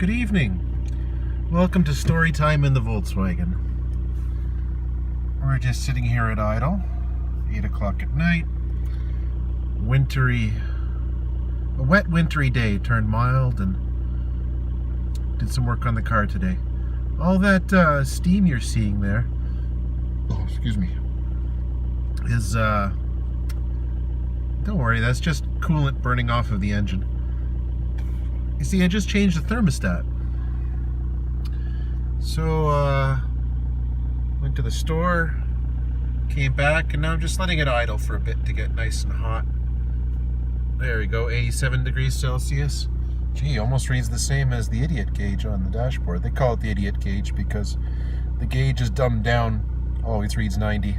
Good evening. Welcome to story time in the Volkswagen. We're just sitting here at idle, 8 o'clock at night. A wet wintry day turned mild, and did some work on the car today. All that steam you're seeing there, excuse me, is, don't worry, that's just coolant burning off of the engine. You see, I just changed the thermostat. So, went to the store, came back, and now I'm just letting it idle for a bit to get nice and hot. There we go, 87 degrees Celsius. Gee, almost reads the same as the idiot gauge on the dashboard. They call it the idiot gauge because the gauge is dumbed down. Always reads 90,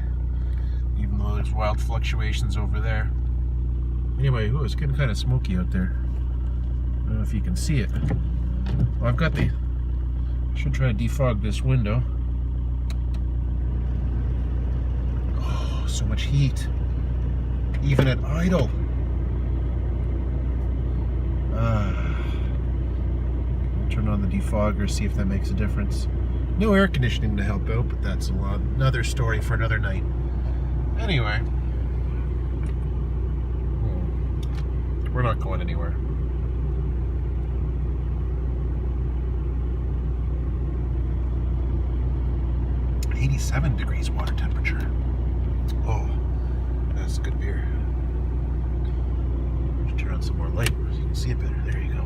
even though there's wild fluctuations over there. Anyway, it's getting kind of smoky out there. I don't know if you can see it. Well, I've got I should try to defog this window. Oh, so much heat. Even at idle. I'll turn on the defogger, see if that makes a difference. No air conditioning to help out, but that's another story for another night. Anyway. We're not going anywhere. .87 degrees water temperature. Oh, that's good beer. Just turn on some more light so you can see it better. There you go.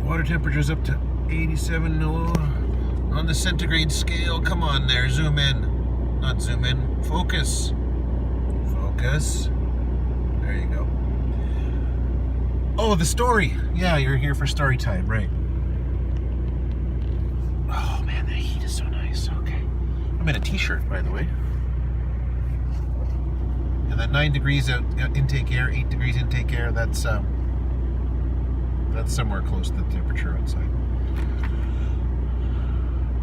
Water temperature's up to 87 on the centigrade scale. Come on there, zoom in. Not zoom in, focus. Focus. There you go. Oh, the story. Yeah, you're here for story time, right? Oh man, the heat is so nice. Okay. I'm in a t-shirt, by the way. And that 9 degrees out intake air, 8 degrees intake air, that's somewhere close to the temperature outside.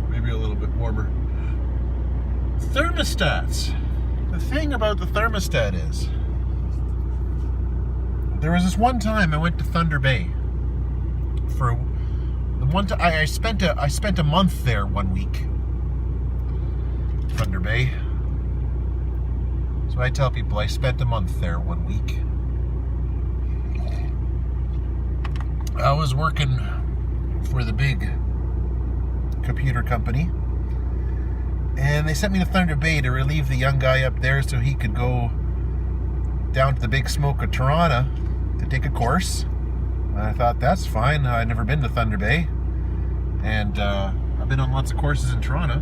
Maybe a little bit warmer. Thermostats. The thing about the thermostat is, there was this one time I went to Thunder Bay for the one time I spent a month there 1 week. Thunder Bay. So I tell people I spent a month there 1 week. I was working for the big computer company, and they sent me to Thunder Bay to relieve the young guy up there so he could go down to the big smoke of Toronto to take a course. And I thought, that's fine. I'd never been to Thunder Bay, and I've been on lots of courses in Toronto.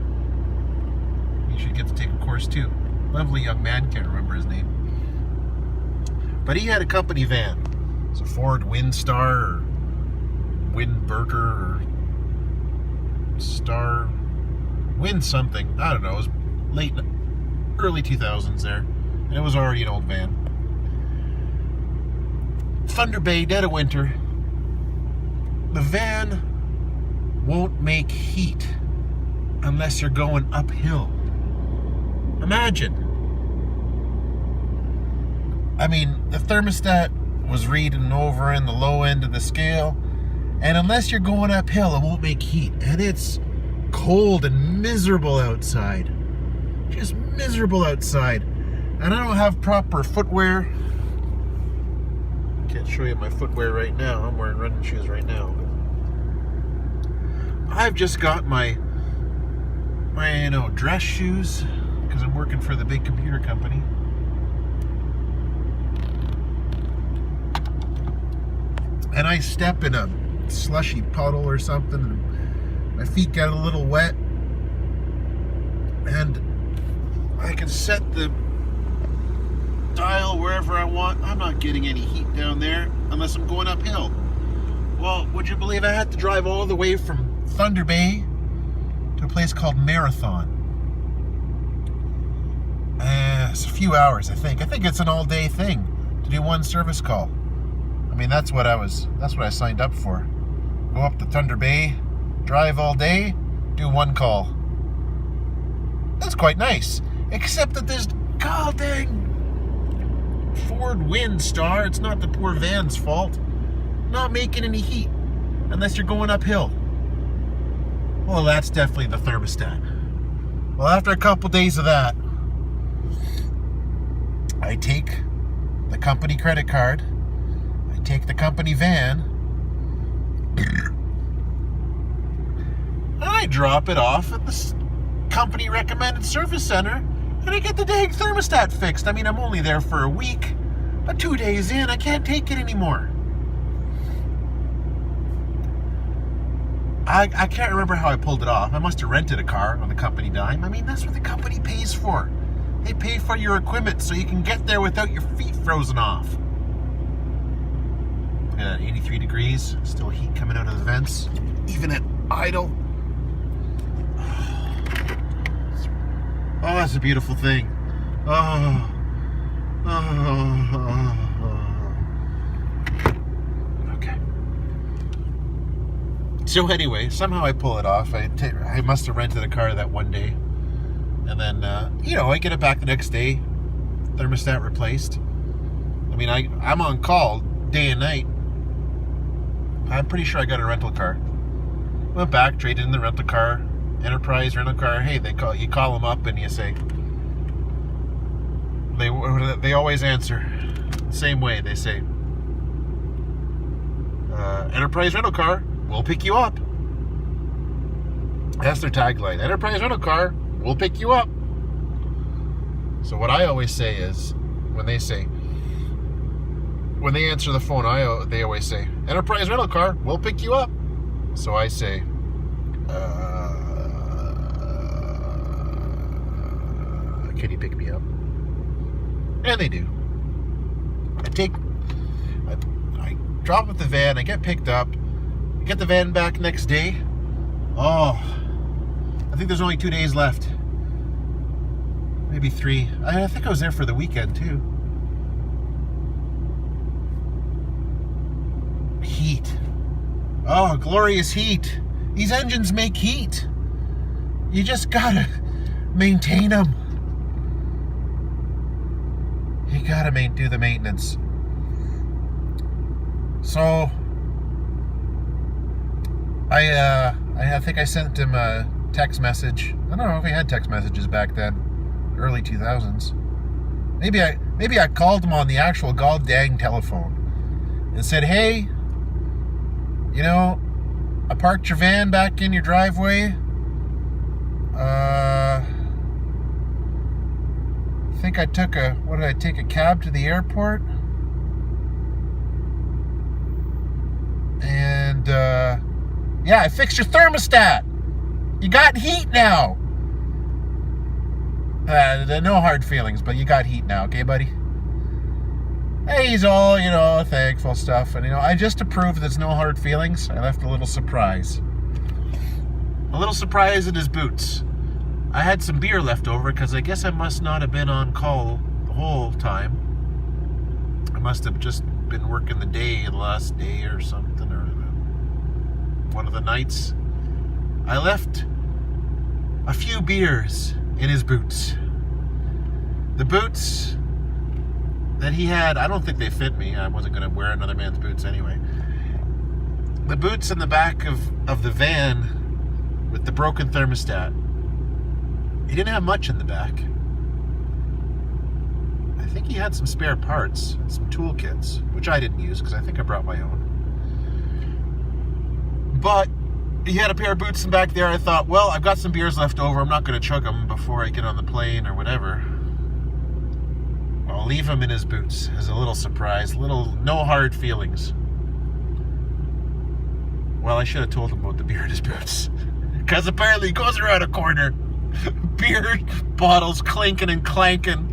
You should get to take a course too. Lovely young man, can't remember his name. But he had a company van. It's a Ford Windstar or Windburger or Star Wind something. I don't know. It was early 2000s there. And it was already an old van. Thunder Bay, dead of winter. The van won't make heat unless you're going uphill. Imagine. I mean, the thermostat was reading over in the low end of the scale, and unless you're going uphill, it won't make heat. And it's cold and miserable outside. Just miserable outside. And I don't have proper footwear. Can't show you my footwear right now. I'm wearing running shoes right now. I've just got my dress shoes because I'm working for the big computer company. And I step in a slushy puddle or something, and my feet get a little wet, and I can set the dial wherever I want. I'm not getting any heat down there unless I'm going uphill. Well, would you believe I had to drive all the way from Thunder Bay to a place called Marathon? It's a few hours, I think. I think it's an all-day thing to do one service call. I mean, that's what I signed up for. Go up to Thunder Bay, drive all day, do one call. That's quite nice. Except that this god dang Ford Windstar, it's not the poor van's fault. not making any heat unless you're going uphill. Well, that's definitely the thermostat. Well, after a couple days of that, I take the company credit card, I take the company van, and I drop it off at the company recommended service center, and I get the dang thermostat fixed. I mean, I'm only there for a week, but 2 days in, I can't take it anymore. I can't remember how I pulled it off. I must have rented a car on the company dime. I mean, that's what the company pays for. They pay for your equipment so you can get there without your feet frozen off. Look at that, 83 degrees. Still heat coming out of the vents, even at idle. Oh, that's a beautiful thing. Oh. Okay. So anyway, somehow I pull it off. I must have rented a car that one day. And then, I get it back the next day. Thermostat replaced. I mean, I'm on call day and night. I'm pretty sure I got a rental car. Went back, traded in the rental car. Enterprise rental car. Hey, you call them up and you say, they always answer the same way. They say, Enterprise rental car, we'll pick you up. That's their tagline. Enterprise rental car, we'll pick you up. So what I always say is, when they answer the phone, they always say, Enterprise rental car, we'll pick you up. So I say, can you pick me up? And they do. I drop off the van, I get picked up, I get the van back next day. Oh, I think there's only 2 days left. Maybe 3. I think I was there for the weekend too. Heat. Oh, glorious heat. These engines make heat. You just gotta maintain them. You gotta do the maintenance. So I think I sent him a text message. I don't know if he had text messages back then, early 2000s. Maybe I called him on the actual god dang telephone and said, hey, I parked your van back in your driveway. I think I took take a cab to the airport? And, yeah, I fixed your thermostat. You got heat now. No hard feelings, but you got heat now, okay, buddy? Hey, he's all, thankful stuff. And, I just to prove there's no hard feelings, I left a little surprise. A little surprise in his boots. I had some beer left over because I guess I must not have been on call the whole time. I must have just been working the last day or something, or one of the nights. I left a few beers in his boots. The boots that he had, I don't think they fit me. I wasn't going to wear another man's boots anyway. The boots in the back of the van with the broken thermostat. He didn't have much in the back. I think he had some spare parts, some toolkits, which I didn't use because I think I brought my own. But he had a pair of boots in back there. I thought, well, I've got some beers left over. I'm not going to chug them before I get on the plane or whatever. I'll leave him in his boots as a little surprise, no hard feelings. Well, I should have told him about the beer in his boots. Because apparently he goes around a corner, beer bottles clinking and clanking.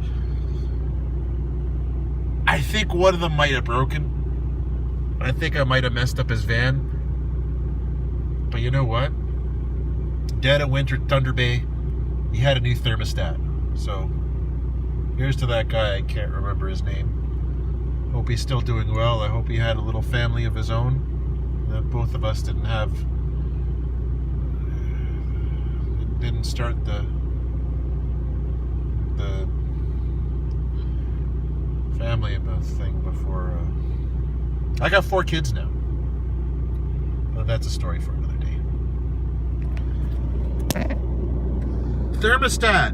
I think one of them might have broken. I think I might have messed up his van. But you know what? Dead of winter, Thunder Bay, he had a new thermostat. So here's to that guy. I can't remember his name. Hope he's still doing well. I hope he had a little family of his own that both of us didn't start the family thing before. I got 4 kids now. But that's a story for another day. Thermostat.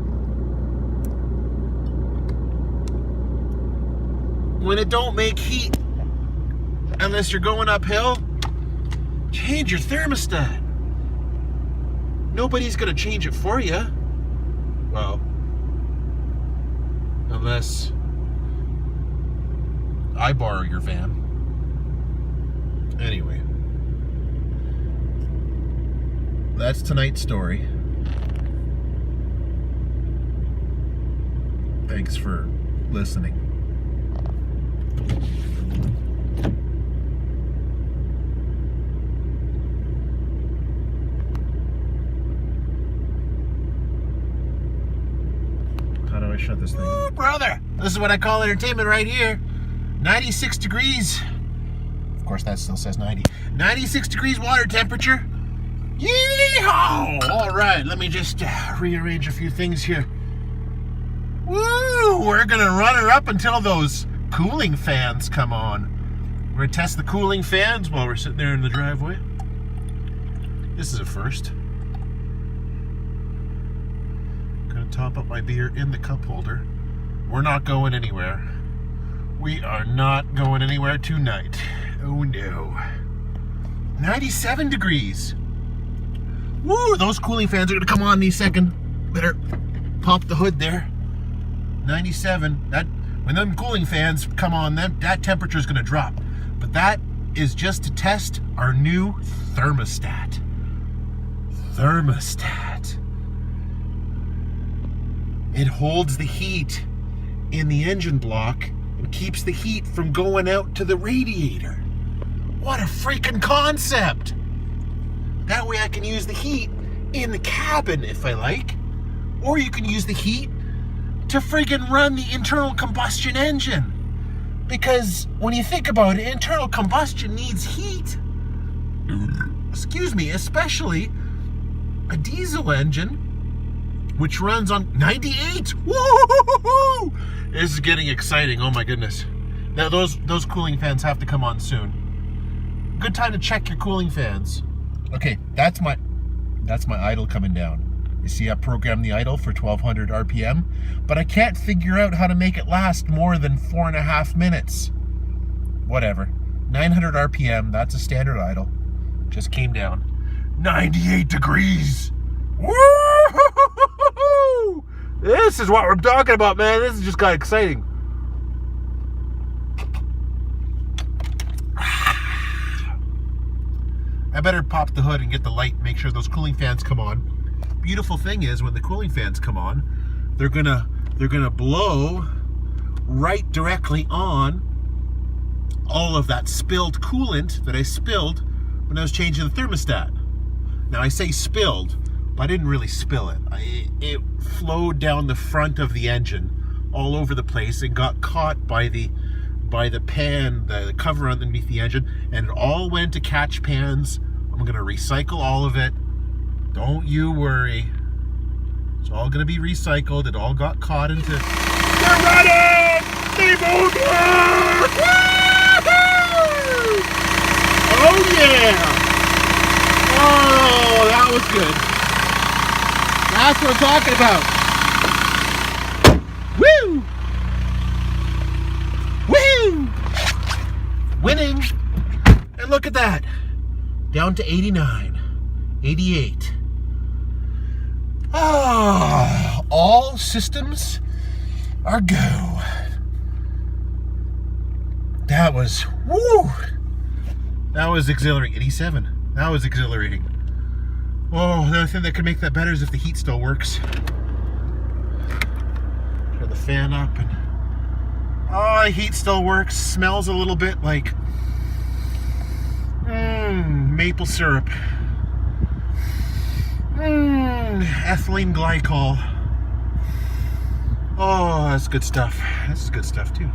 When it don't make heat, unless you're going uphill, change your thermostat. Nobody's gonna change it for you. Well, unless I borrow your van. Anyway, that's tonight's story. Thanks for listening. How do I shut this thing? Ooh, brother! This is what I call entertainment right here. 96 degrees. Of course, that still says 90. 96 degrees water temperature. Yeehaw! All right, let me just rearrange a few things here. Woo! We're gonna run her up until those cooling fans come on. We're gonna test the cooling fans while we're sitting there in the driveway. This is a first. Gonna top up my beer in the cup holder. We're not going anywhere. We are not going anywhere tonight. Oh no. 97 degrees. Woo, those cooling fans are gonna come on any second. Better pop the hood there. 97. That when them cooling fans come on, that temperature is gonna drop. But that is just to test our new thermostat. Thermostat. It holds the heat in the engine block and keeps the heat from going out to the radiator. What a freaking concept! That way I can use the heat in the cabin if I like. Or you can use the heat to friggin' run the internal combustion engine. Because when you think about it, internal combustion needs heat. Excuse me, especially a diesel engine, which runs on 98. Woo-hoo-hoo-hoo-hoo! This is getting exciting, oh my goodness. Now those cooling fans have to come on soon. Good time to check your cooling fans. Okay, that's my idle coming down. You see, I programmed the idle for 1200 RPM, but I can't figure out how to make it last more than 4.5 minutes. Whatever. 900 RPM, that's a standard idle. Just came down. 98 degrees! Woo! This is what we're talking about, man. This just got exciting. I better pop the hood and get the light and make sure those cooling fans come on. Beautiful thing is, when the cooling fans come on, they're gonna blow right directly on all of that spilled coolant that I spilled when I was changing the thermostat. Now I say spilled, but I didn't really spill it. It flowed down the front of the engine all over the place and got caught by the pan, the cover underneath the engine, and it all went to catch pans. I'm gonna recycle all of it. Don't you worry. It's all gonna be recycled. It all got caught into... They're running! They both work! Woo-hoo! Oh yeah! Oh, that was good. That's what I'm talking about. Woo! Woo! Winning! And look at that. Down to 89. 88. Ah, all systems are go. That was, woo! That was exhilarating. 87. That was exhilarating. Oh, the only thing that could make that better is if the heat still works. Turn the fan up and... Oh, the heat still works. Smells a little bit like... maple syrup. Ethylene glycol. Oh, that's good stuff. This is good stuff too.